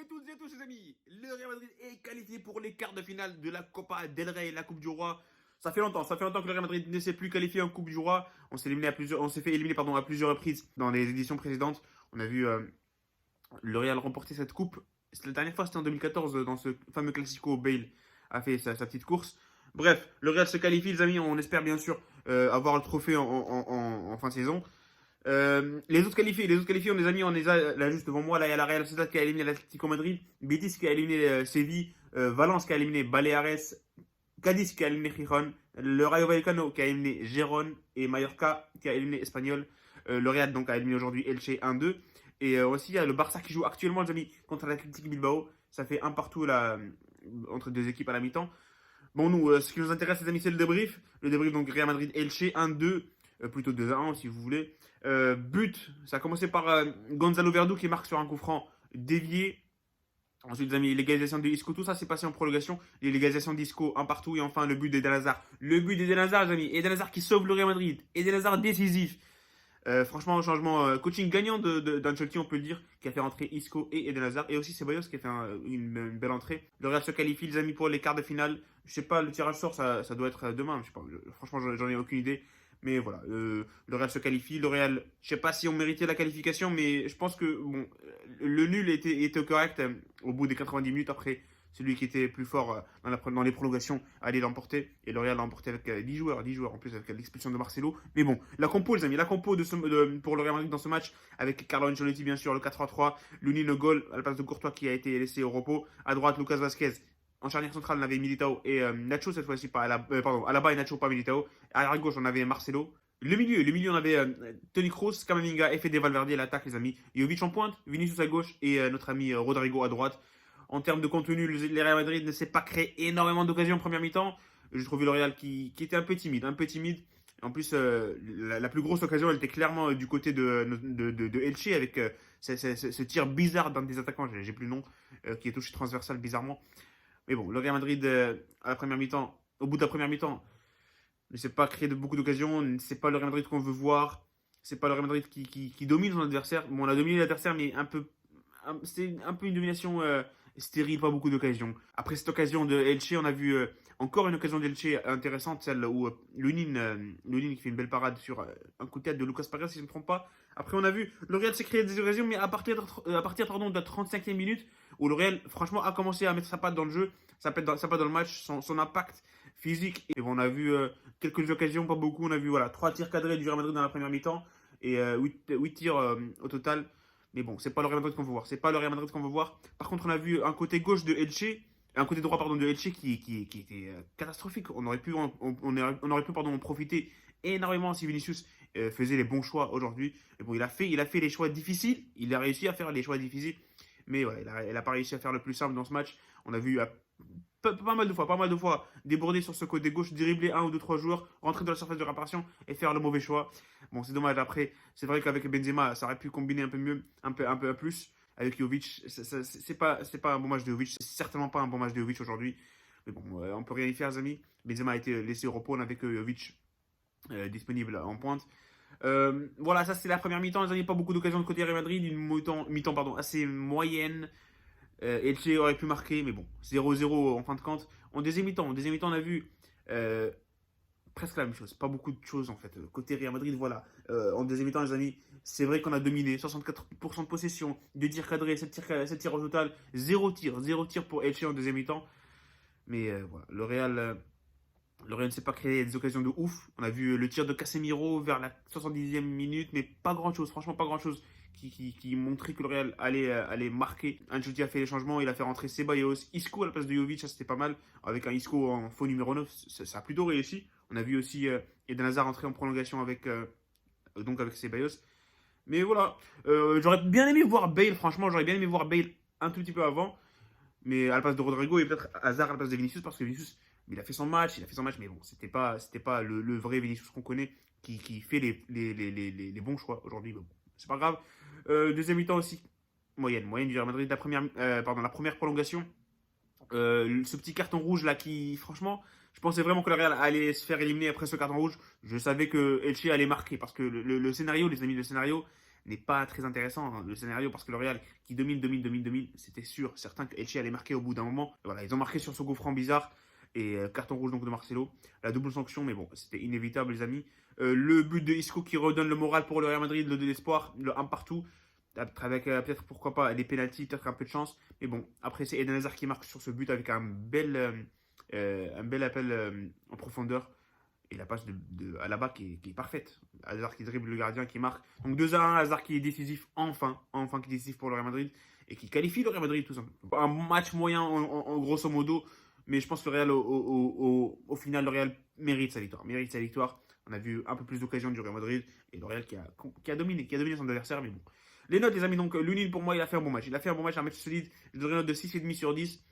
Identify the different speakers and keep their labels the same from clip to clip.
Speaker 1: toutes et à tous les amis, le Real Madrid est qualifié pour les quarts de finale de la Copa del Rey, la Coupe du Roi. Ça fait longtemps que le Real Madrid ne s'est plus qualifié en Coupe du Roi. On s'est fait éliminer à plusieurs reprises dans les éditions précédentes. On a vu le Real remporter cette coupe. La dernière fois c'était en 2014 dans ce fameux Classico. Bale a fait sa petite course. Bref, le Real se qualifie les amis, on espère bien sûr avoir le trophée en fin de saison. Les autres qualifiés, on les a mis, on les a là juste devant moi. Là, il y a la Real Sociedad qui a éliminé l'Atlético Madrid, Betis qui a éliminé Séville, Valence qui a éliminé Baleares, Cadiz qui a éliminé Gijón, le Rayo Vallecano qui a éliminé Gérone et Mallorca qui a éliminé Espanyol. Le Real donc a éliminé aujourd'hui Elche 1-2. Et aussi, il y a le Barça qui joue actuellement, les amis, contre l'Athletic Bilbao. Ça fait un partout là, entre deux équipes à la mi-temps. Bon, nous, ce qui nous intéresse, les amis, c'est le débrief. Le débrief, donc Real Madrid Elche 1-2, plutôt 2-1 si vous voulez. But, ça a commencé par Gonzalo Verdú qui marque sur un coup franc dévié. Ensuite, les amis, l'égalisation de Isco, tout ça s'est passé en prolongation. L'égalisation d'Isco, un partout. Et enfin, le but d'Eden Hazard. Le but d'Eden Hazard, les amis. Eden Hazard qui sauve le Real Madrid. Eden Hazard décisif. Franchement, changement coaching gagnant d'Ancelotti, on peut le dire, qui a fait rentrer Isco et Eden Hazard. Et aussi Ceballos qui a fait une belle entrée. Le Real se qualifie, les amis, pour les quarts de finale. Je sais pas, le tirage sort, ça doit être demain. Je sais pas, franchement, j'en ai aucune idée. Mais voilà, le Real se qualifie. Le Real, je sais pas si on méritait la qualification, mais je pense que bon, le nul était correct au bout des 90 minutes. Après, celui qui était plus fort dans les prolongations allait l'emporter. Et le Real l'a emporté avec 10 joueurs en plus avec l'expulsion de Marcelo. Mais bon, la compo, les amis, la compo pour le Real Madrid dans ce match, avec Carlo Ancelotti, bien sûr, le 4-3-3, Lunin au goal à la place de Courtois qui a été laissé au repos. À droite, Lucas Vazquez. En charnière centrale, on avait Militao et Nacho cette fois-ci, pas Alaba et Nacho, pas Militao. À gauche, on avait Marcelo. Le milieu, on avait Toni Kroos, Camavinga et Fede Valverde à l'attaque, les amis. Jovic en pointe, Vinicius à gauche et notre ami Rodrigo à droite. En termes de contenu, le Real Madrid ne s'est pas créé énormément d'occasions en première mi-temps. J'ai trouvé le Real qui était un peu timide. En plus, la plus grosse occasion, elle était clairement du côté de Elche avec ce tir bizarre d'un des attaquants, j'ai plus le nom, qui est touché transversal bizarrement. Mais bon, le Real Madrid, à la première mi-temps, au bout de la première mi-temps, ne s'est pas créé de beaucoup d'occasions. C'est pas le Real Madrid qu'on veut voir. C'est pas le Real Madrid qui domine son adversaire. Bon, on a dominé l'adversaire, mais c'est un peu une domination stérile, pas beaucoup d'occasions. Après cette occasion de Elche, on a vu encore une occasion d'Elche intéressante, celle où Lunin qui fait une belle parade sur un coup de tête de Lucas Paredes, si je ne me trompe pas. Après, on a vu le Real s'est créé des occasions, mais à partir de la 35e minute, où le Real, franchement, a commencé à mettre sa patte dans le jeu, sa patte dans le match, son impact physique. Et bon, on a vu quelques occasions, pas beaucoup. On a vu 3 tirs cadrés du Real Madrid dans la première mi-temps et 8 tirs au total. Mais bon, c'est pas le Real Madrid qu'on veut voir. C'est pas le Real Madrid qu'on veut voir. Par contre, on a vu un côté gauche de Elche, un côté droit pardon de Elche qui était catastrophique. On aurait pu en profiter énormément si Vinicius faisait les bons choix aujourd'hui. Mais bon, il a fait les choix difficiles. Il a réussi à faire les choix difficiles. Mais voilà, il a pas réussi à faire le plus simple dans ce match. On a vu pas mal de fois déborder sur ce côté gauche, dribbler 1 ou 2 3 joueurs, rentrer dans la surface de réparation et faire le mauvais choix. Bon, c'est dommage. Après, c'est vrai qu'avec Benzema, ça aurait pu combiner un peu mieux, un peu plus. Avec Jovic, c'est pas un bon match de Jovic. C'est certainement pas un bon match de Jovic aujourd'hui. Mais bon, on peut rien y faire, les amis. Benzema a été laissé au repos. On avait que Jovic disponible en pointe. Voilà, ça c'est la première mi-temps. Les amis, pas beaucoup d'occasions de côté Real Madrid. Une mi-temps assez moyenne. Elche aurait pu marquer, mais bon, 0-0 en fin de compte. En deuxième mi-temps, on a vu presque la même chose. Pas beaucoup de choses en fait. Côté Real Madrid, voilà. En deuxième mi-temps, les amis, c'est vrai qu'on a dominé. 64% de possession, 2 tirs cadrés, 7 tirs au total, 0 tir pour Elche en deuxième mi-temps. Mais voilà, le Real ne s'est pas créé des occasions de ouf. On a vu le tir de Casemiro vers la 70e minute, mais pas grand-chose, franchement pas grand-chose qui montrait que le Real allait marquer. Ancelotti a fait les changements, il a fait rentrer Ceballos, Isco à la place de Jovic, ça c'était pas mal. Avec un Isco en faux numéro 9, ça a plutôt réussi. On a vu aussi Eden Hazard entrer en prolongation avec Ceballos. Mais voilà, j'aurais bien aimé voir Bale, franchement, j'aurais bien aimé voir Bale un tout petit peu avant. Mais à la place de Rodrigo et peut-être Hazard à la place de Vinicius, parce que Vinicius, il a fait son match, mais bon, c'était pas le vrai Vinicius qu'on connaît qui fait les bons choix aujourd'hui. Bon, c'est pas grave. Deuxième mi-temps aussi, moyenne du Real Madrid, la première prolongation. Ce petit carton rouge là qui, franchement, je pensais vraiment que le Real allait se faire éliminer après ce carton rouge. Je savais que Elche allait marquer parce que le scénario, les amis, le scénario n'est pas très intéressant, hein, le scénario, parce que le Real qui domine, c'était sûr, certain que Elche allait marquer au bout d'un moment. Voilà, ils ont marqué sur ce coup franc bizarre et carton rouge donc de Marcelo. La double sanction, mais bon, c'était inévitable, les amis. Le but de Isco qui redonne le moral pour le Real Madrid, le de l'espoir, le 1 partout. Avec peut-être, pourquoi pas, des pénaltys, peut-être un peu de chance. Mais bon, après, c'est Eden Hazard qui marque sur ce but avec un bel appel en profondeur. Et la passe de Alaba qui est parfaite. Hazard qui dribble le gardien, qui marque. Donc 2-1, Hazard qui est décisif, enfin qui est décisif pour le Real Madrid. Et qui qualifie le Real Madrid tout simplement. Un match moyen en grosso modo. Mais je pense que le Real, au final, le Real mérite sa victoire. Mérite sa victoire. On a vu un peu plus d'occasions du Real Madrid. Et le Real qui a dominé son adversaire. Mais bon. Les notes, les amis, donc Lunin, pour moi, il a fait un bon match. Il a fait un match solide. Je donnerai une note de 6,5 sur 10.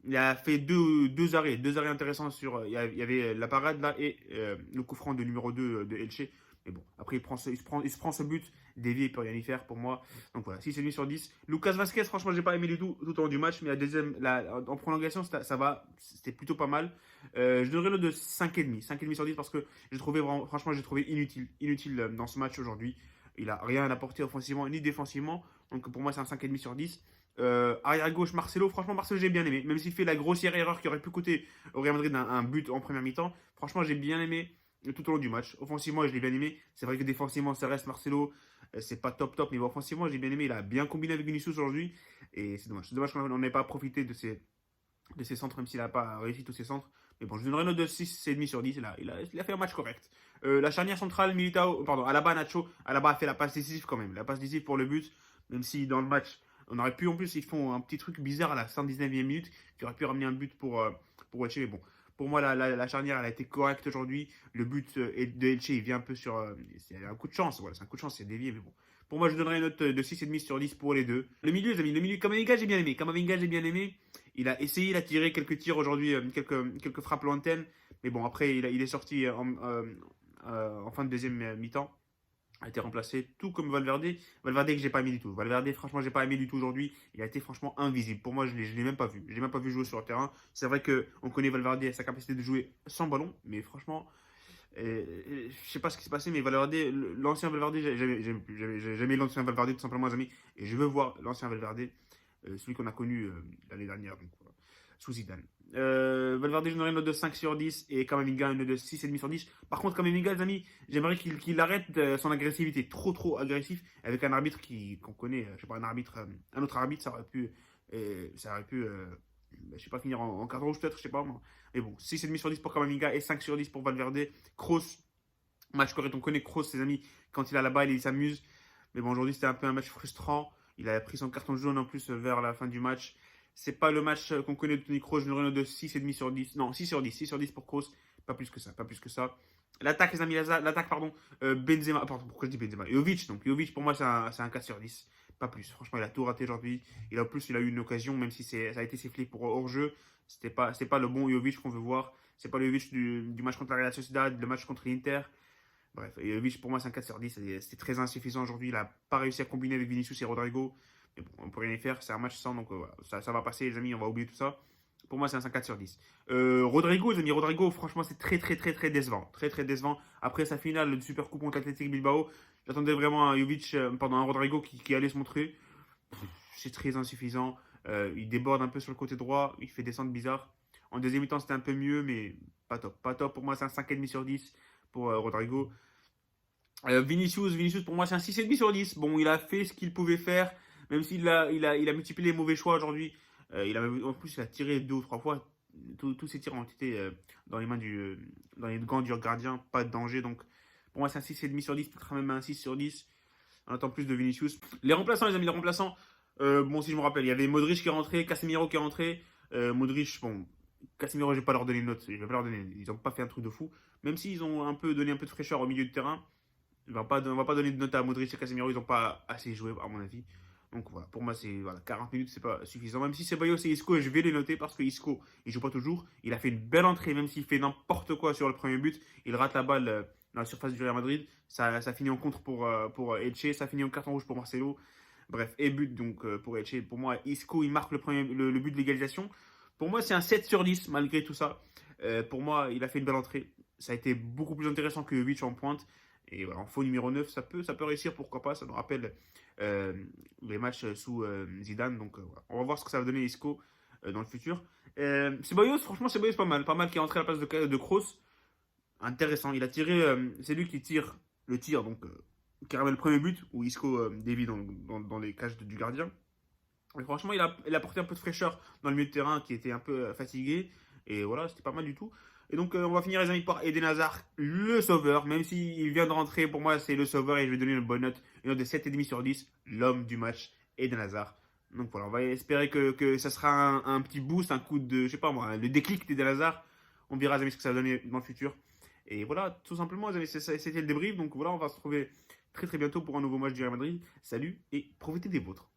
Speaker 1: Il a fait deux arrêts intéressants sur. Il y avait la parade là et le coup franc de numéro 2 de Elche. Mais bon, après il se prend ce but, dévié, il peut rien y faire pour moi. Donc voilà, 6,5 sur 10. Lucas Vasquez, franchement, j'ai pas aimé du tout au long du match, mais en prolongation, ça va, c'était plutôt pas mal. Je donnerais une note de 5,5 sur 10 parce que franchement, j'ai trouvé inutile dans ce match aujourd'hui. Il a rien apporté offensivement ni défensivement. Donc pour moi, c'est un 5,5 sur 10. Arrière gauche, Marcelo. Franchement, Marcelo, j'ai bien aimé. Même s'il fait la grossière erreur qui aurait pu coûter au Real Madrid un but en première mi-temps. Franchement, j'ai bien aimé tout au long du match. Offensivement, je l'ai bien aimé. C'est vrai que défensivement, ça reste Marcelo. C'est pas top, mais offensivement, j'ai bien aimé. Il a bien combiné avec Vinicius aujourd'hui. Et c'est dommage. C'est dommage qu'on n'ait pas profité de ses centres, même s'il n'a pas réussi tous ses centres. Mais bon, je donnerais une note de 6,5 sur 10. Il a fait un match correct. La charnière centrale, Alaba, Nacho. Alaba a fait la passe décisive quand même. La passe décisive pour le but. Même si dans le match, on aurait pu, en plus, ils font un petit truc bizarre à la 119e minute qui aurait pu ramener un but pour Elche. Mais bon, pour moi, la charnière, elle a été correcte aujourd'hui. Le but de Elche, il vient un peu sur. C'est un coup de chance. Voilà, c'est un coup de chance, c'est dévié. Mais bon. Pour moi, je donnerais une note de 6,5 sur 10 pour les deux. Le milieu, les amis, Kamavinga, j'ai bien aimé. Il a essayé, il a tiré quelques tirs aujourd'hui, quelques frappes lointaines. Mais bon, après, il est sorti en fin de deuxième mi-temps. A été remplacé tout comme Valverde. Valverde que j'ai pas aimé du tout. Valverde, franchement, j'ai pas aimé du tout aujourd'hui. Il a été franchement invisible. Pour moi, je l'ai même pas vu. Je l'ai même pas vu jouer sur le terrain. C'est vrai qu'on connaît Valverde et sa capacité de jouer sans ballon. Mais franchement, je sais pas ce qui s'est passé, mais Valverde, l'ancien Valverde, j'aimais l'ancien Valverde tout simplement, les amis. Et je veux voir l'ancien Valverde, celui qu'on a connu l'année dernière, donc, voilà, sous Zidane. Valverde, je donnerais une note de 5 sur 10 et Kamavinga une note de 6,5 sur 10. Par contre, Kamavinga, les amis, j'aimerais qu'il arrête son agressivité, trop agressif, avec un arbitre qu'on connaît, je sais pas, un autre arbitre, ça aurait pu, je sais pas, finir en carton rouge peut-être, je sais pas moi. Mais bon, 6,5 sur 10 pour Kamavinga et 5 sur 10 pour Valverde. Kroos, match correct, on connaît Kroos, ses amis, quand il a la balle, il s'amuse. Mais bon, aujourd'hui, c'était un peu un match frustrant. Il a pris son carton jaune en plus vers la fin du match. C'est pas le match qu'on connaît de Toni Kroos. Je donnerais une note de 6,5 sur 10. Non, 6 sur 10. 6 sur 10 pour Kroos. Pas plus que ça. L'attaque, les amis, Benzema. Pardon, pourquoi je dis Benzema? Jovic. Donc, Jovic, pour moi, c'est un 4 sur 10. Pas plus. Franchement, il a tout raté aujourd'hui. En plus, il a eu une occasion, même si ça a été sifflé pour hors-jeu. C'est pas le bon Jovic qu'on veut voir. C'est pas le Jovic du match contre la Real Sociedad, le match contre l'Inter. Bref, Jovic, pour moi, c'est un 4 sur 10. C'était très insuffisant aujourd'hui. Il n'a pas réussi à combiner avec Vinicius et Rodrigo. Mais bon, on ne peut rien y faire, c'est un match sans, donc voilà, ça va passer, les amis, on va oublier tout ça. Pour moi, c'est un 5,4 sur 10. Rodrigo, les amis, franchement, c'est très décevant. Très décevant. Après sa finale du Super Coupe contre l'Athletic Bilbao, j'attendais vraiment un un Rodrigo qui allait se montrer. C'est très insuffisant. Il déborde un peu sur le côté droit, il fait des centres bizarres. En deuxième mi-temps, c'était un peu mieux, mais pas top. Pas top, pour moi, c'est un 5,5 sur 10 pour Rodrigo. Vinicius, pour moi, c'est un 6,5 sur 10. Bon, il a fait ce qu'il pouvait faire. Même s'il a multiplié les mauvais choix aujourd'hui, en plus, il a tiré 2 ou 3 fois. Tous ses tirs ont été dans dans les gants du gardien, pas de danger. Donc, pour moi, c'est un 6,5 sur 10, peut-être même un 6 sur 10. On attend plus de Vinicius. Les remplaçants, les amis, bon, si je me rappelle, il y avait Modric qui est rentré, Casemiro qui est rentré. Modric, bon, Casemiro, je ne vais pas leur donner une note. Je vais pas leur donner. Ils n'ont pas fait un truc de fou. Même s'ils ont donné un peu de fraîcheur au milieu de terrain, on va pas donner de note à Modric et Casemiro. Ils n'ont pas assez joué, à mon avis. Donc voilà, pour moi, 40 minutes, c'est pas suffisant. Même si Ceballos et Isco, je vais les noter parce que Isco, il joue pas toujours. Il a fait une belle entrée, même s'il fait n'importe quoi sur le premier but. Il rate la balle dans la surface du Real Madrid. Ça finit en contre pour Elche. Ça finit en carton rouge pour Marcelo. Bref, et but donc pour Elche. Pour moi, Isco, il marque le but de l'égalisation. Pour moi, c'est un 7 sur 10 malgré tout ça. Pour moi, il a fait une belle entrée. Ça a été beaucoup plus intéressant que Jovic en pointe. Et voilà, en faux numéro 9, ça peut réussir, pourquoi pas. Ça nous rappelle euh, les matchs sous Zidane. Donc voilà. On va voir ce que ça va donner Isco dans le futur. Ceballos, franchement, Ceballos pas mal. Pas mal qui est entré à la place de Kroos. Intéressant. Il a tiré, c'est lui qui tire le tir, donc qui ramène le premier but, où Isco dévie dans les cages du gardien. Et franchement, il a apporté un peu de fraîcheur dans le milieu de terrain qui était un peu fatigué. Et voilà, c'était pas mal du tout. Et donc, on va finir les amis par Eden Hazard, le sauveur. Même s'il vient de rentrer, pour moi, c'est le sauveur et je vais donner une bonne note. Une note de 7,5 sur 10. L'homme du match, Eden Hazard. Donc voilà, on va espérer que ça sera un petit boost, un coup de, je sais pas moi, le déclic d'Eden Hazard. On verra, les amis, ce que ça va donner dans le futur. Et voilà, tout simplement, les amis, c'était le débrief. Donc voilà, on va se retrouver très très bientôt pour un nouveau match du Real Madrid. Salut et profitez des vôtres.